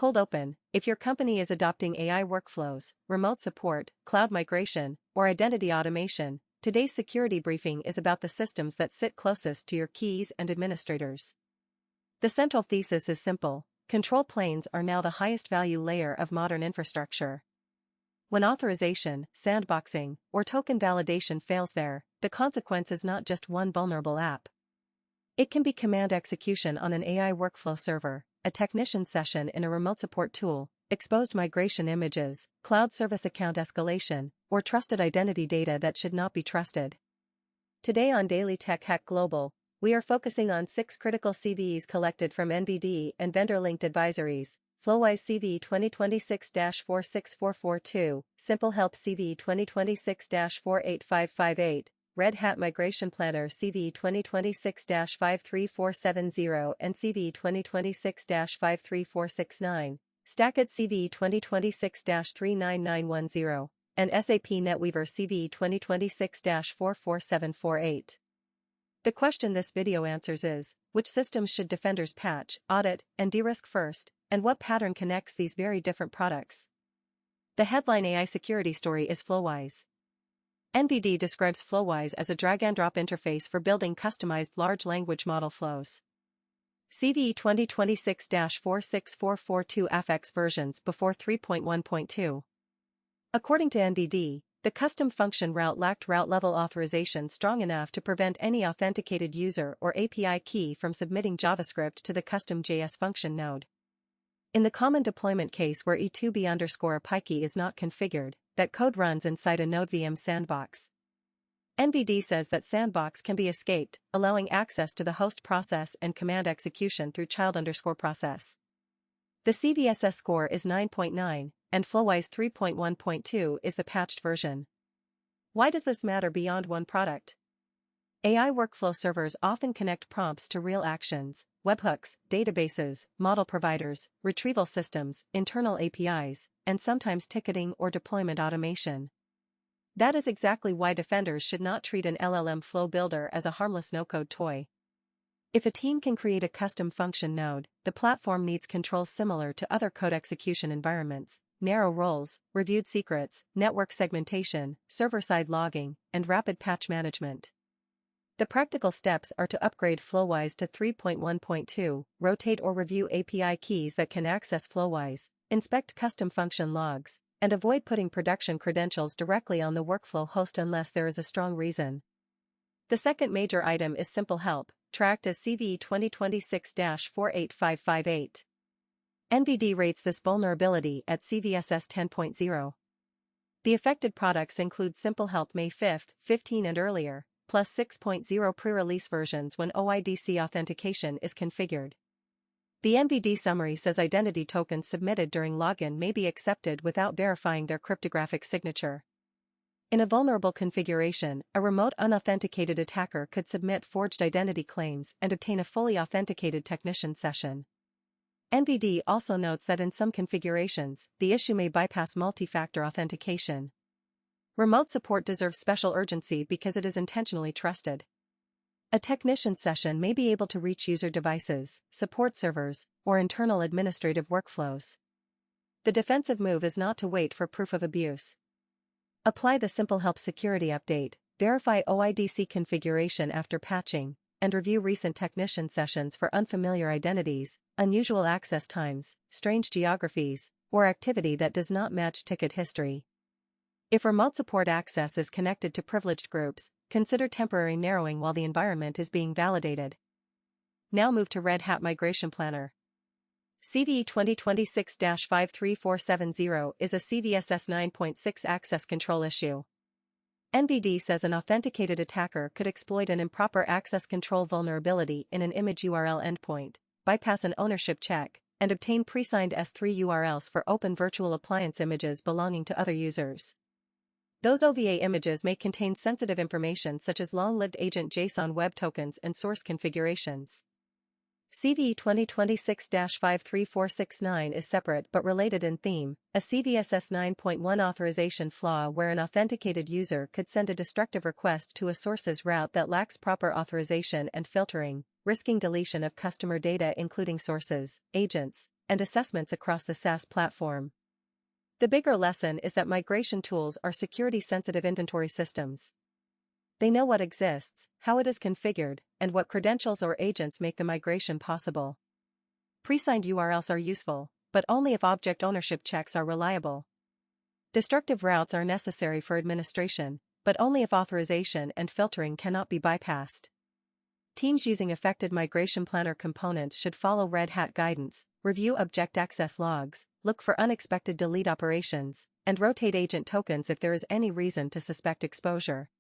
Cold open: if your company is adopting AI workflows, remote support, cloud migration, or identity automation, today's security briefing is about the systems that sit closest to your keys and administrators. The central thesis is simple: control planes are now the highest value layer of modern infrastructure. When authorization, sandboxing, or token validation fails there, the consequence is not just one vulnerable app. It can be command execution on an AI workflow server, a technician session in a remote support tool, exposed migration images, cloud service account escalation, or trusted identity data that should not be trusted. Today on Daily Tech Hack Global, we are focusing on 6 critical CVEs collected from NBD and vendor-linked advisories: Flowise CV 2026-46442, SimpleHelp CV 2026-48558, Red Hat Migration Planner CV 2026-53470 and CV 2026-53469, STACKIT CV 2026-39910, and SAP NetWeaver CV 2026-44748. The question this video answers is, which systems should defenders patch, audit, and de-risk first, and what pattern connects these very different products? The headline AI security story is Flowise. NBD describes Flowise as a drag-and-drop interface for building customized large language model flows. CV 2026-46442 AFX versions before 3.1.2. According to NBD, the custom function route lacked route-level authorization strong enough to prevent any authenticated user or API key from submitting JavaScript to the custom JS function node. In the common deployment case where E2B_PyKey is not configured, that code runs inside a Node VM sandbox. NBD says that sandbox can be escaped, allowing access to the host process and command execution through child_process. The CVSS score is 9.9, and Flowise 3.1.2 is the patched version. Why does this matter beyond one product? AI workflow servers often connect prompts to real actions, webhooks, databases, model providers, retrieval systems, internal APIs, and sometimes ticketing or deployment automation. That is exactly why defenders should not treat an LLM flow builder as a harmless no-code toy. If a team can create a custom function node, the platform needs controls similar to other code execution environments: narrow roles, reviewed secrets, network segmentation, server-side logging, and rapid patch management. The practical steps are to upgrade Flowise to 3.1.2, rotate or review API keys that can access Flowise, inspect custom function logs, and avoid putting production credentials directly on the workflow host unless there is a strong reason. The second major item is SimpleHelp, tracked as CV 2026-48558. NBD rates this vulnerability at CVSS 10.0. The affected products include SimpleHelp May 5, 15 and earlier, plus 6.0 pre-release versions when OIDC authentication is configured. The NBD summary says identity tokens submitted during login may be accepted without verifying their cryptographic signature. In a vulnerable configuration, a remote unauthenticated attacker could submit forged identity claims and obtain a fully authenticated technician session. NBD also notes that in some configurations, the issue may bypass multi-factor authentication. Remote support deserves special urgency because it is intentionally trusted. A technician session may be able to reach user devices, support servers, or internal administrative workflows. The defensive move is not to wait for proof of abuse. Apply the SimpleHelp security update, verify OIDC configuration after patching, and review recent technician sessions for unfamiliar identities, unusual access times, strange geographies, or activity that does not match ticket history. If remote support access is connected to privileged groups, consider temporary narrowing while the environment is being validated. Now move to Red Hat Migration Planner. CV 2026-53470 is a CVSS 9.6 access control issue. NBD says an authenticated attacker could exploit an improper access control vulnerability in an image URL endpoint, bypass an ownership check, and obtain pre-signed S3 URLs for open virtual appliance images belonging to other users. Those OVA images may contain sensitive information such as long-lived agent JSON web tokens and source configurations. CV 2026-53469 is separate but related in theme, a CVSS 9.1 authorization flaw where an authenticated user could send a destructive request to a source's route that lacks proper authorization and filtering, risking deletion of customer data including sources, agents, and assessments across the SaaS platform. The bigger lesson is that migration tools are security-sensitive inventory systems. They know what exists, how it is configured, and what credentials or agents make the migration possible. Pre-signed URLs are useful, but only if object ownership checks are reliable. Destructive routes are necessary for administration, but only if authorization and filtering cannot be bypassed. Teams using affected migration planner components should follow Red Hat guidance, review object access logs, look for unexpected delete operations, and rotate agent tokens if there is any reason to suspect exposure.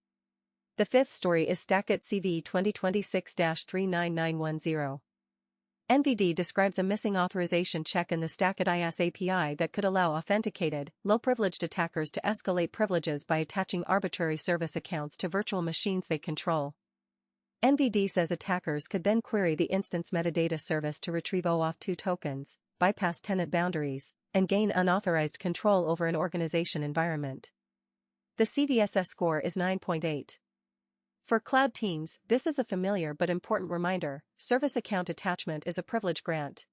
The fifth story is STACKIT CVE 2026-39910. NVD describes a missing authorization check in the STACKIT IaaS API that could allow authenticated, low-privileged attackers to escalate privileges by attaching arbitrary service accounts to virtual machines they control. NVD says attackers could then query the instance metadata service to retrieve OAuth2 tokens, bypass tenant boundaries, and gain unauthorized control over an organization environment. The CVSS score is 9.8. For cloud teams, this is a familiar but important reminder: service account attachment is a privilege grant.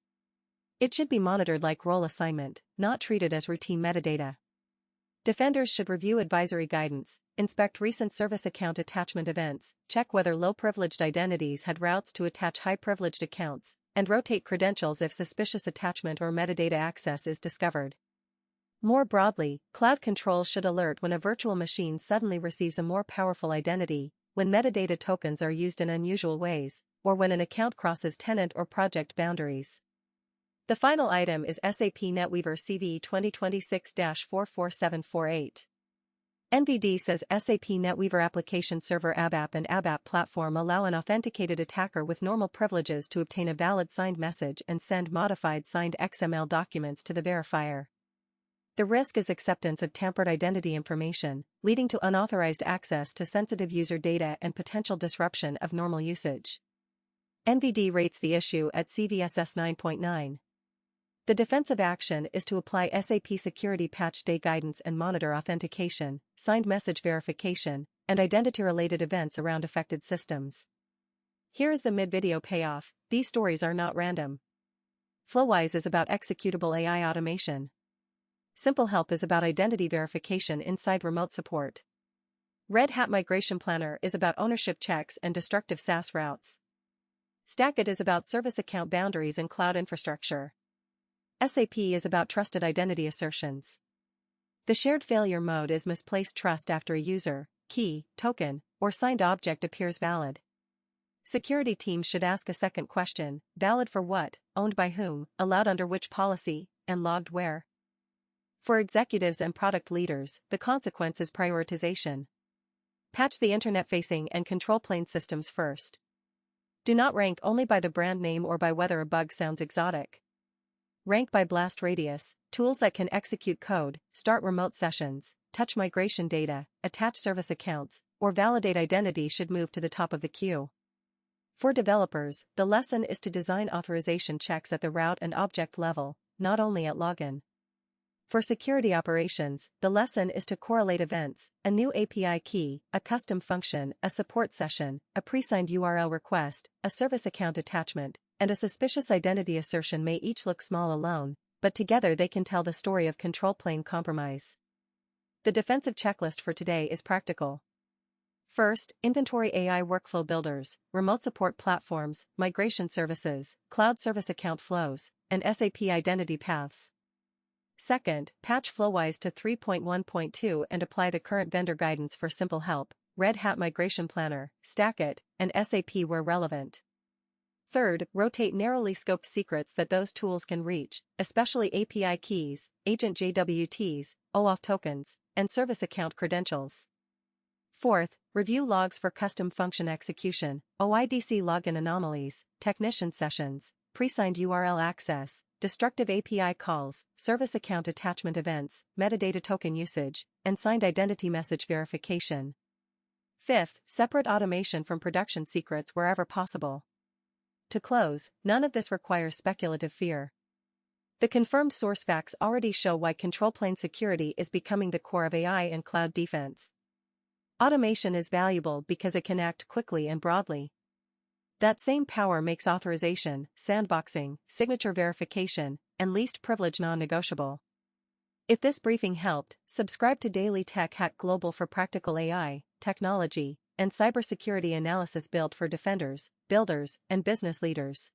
It should be monitored like role assignment, not treated as routine metadata. Defenders should review advisory guidance, inspect recent service account attachment events, check whether low-privileged identities had routes to attach high-privileged accounts, and rotate credentials if suspicious attachment or metadata access is discovered. More broadly, cloud controls should alert when a virtual machine suddenly receives a more powerful identity, when metadata tokens are used in unusual ways, or when an account crosses tenant or project boundaries. The final item is SAP NetWeaver CVE 2026-44748. NVD says SAP NetWeaver Application Server ABAP and ABAP platform allow an authenticated attacker with normal privileges to obtain a valid signed message and send modified signed XML documents to the verifier. The risk is acceptance of tampered identity information, leading to unauthorized access to sensitive user data and potential disruption of normal usage. NVD rates the issue at CVSS 9.9. The defensive action is to apply SAP Security Patch Day guidance and monitor authentication, signed message verification, and identity-related events around affected systems. Here is the mid-video payoff: these stories are not random. Flowise is about executable AI automation. SimpleHelp is about identity verification inside remote support. Red Hat Migration Planner is about ownership checks and destructive SaaS routes. STACKIT is about service account boundaries and cloud infrastructure. SAP is about trusted identity assertions. The shared failure mode is misplaced trust after a user, key, token, or signed object appears valid. Security teams should ask a second question: valid for what, owned by whom, allowed under which policy, and logged where? For executives and product leaders, the consequence is prioritization. Patch the internet-facing and control plane systems first. Do not rank only by the brand name or by whether a bug sounds exotic. Rank by blast radius: tools that can execute code, start remote sessions, touch migration data, attach service accounts, or validate identity should move to the top of the queue. For developers, the lesson is to design authorization checks at the route and object level, not only at login. For security operations, the lesson is to correlate events: a new API key, a custom function, a support session, a pre-signed URL request, a service account attachment, and a suspicious identity assertion may each look small alone, but together they can tell the story of control plane compromise. The defensive checklist for today is practical. First, inventory AI workflow builders, remote support platforms, migration services, cloud service account flows, and SAP identity paths. Second, patch Flowise to 3.1.2 and apply the current vendor guidance for SimpleHelp, Red Hat Migration Planner, STACKIT, and SAP where relevant. Third, rotate narrowly scoped secrets that those tools can reach, especially API keys, agent JWTs, OAuth tokens, and service account credentials. Fourth, review logs for custom function execution, OIDC login anomalies, technician sessions, pre-signed URL access, destructive API calls, service account attachment events, metadata token usage, and signed identity message verification. Fifth, separate automation from production secrets wherever possible. To close, none of this requires speculative fear. The confirmed source facts already show why control plane security is becoming the core of AI and cloud defense. Automation is valuable because it can act quickly and broadly. That same power makes authorization, sandboxing, signature verification, and least privilege non-negotiable. If this briefing helped, subscribe to Daily Tech Hack Global for practical AI, technology, and cybersecurity analysis built for defenders, builders, and business leaders.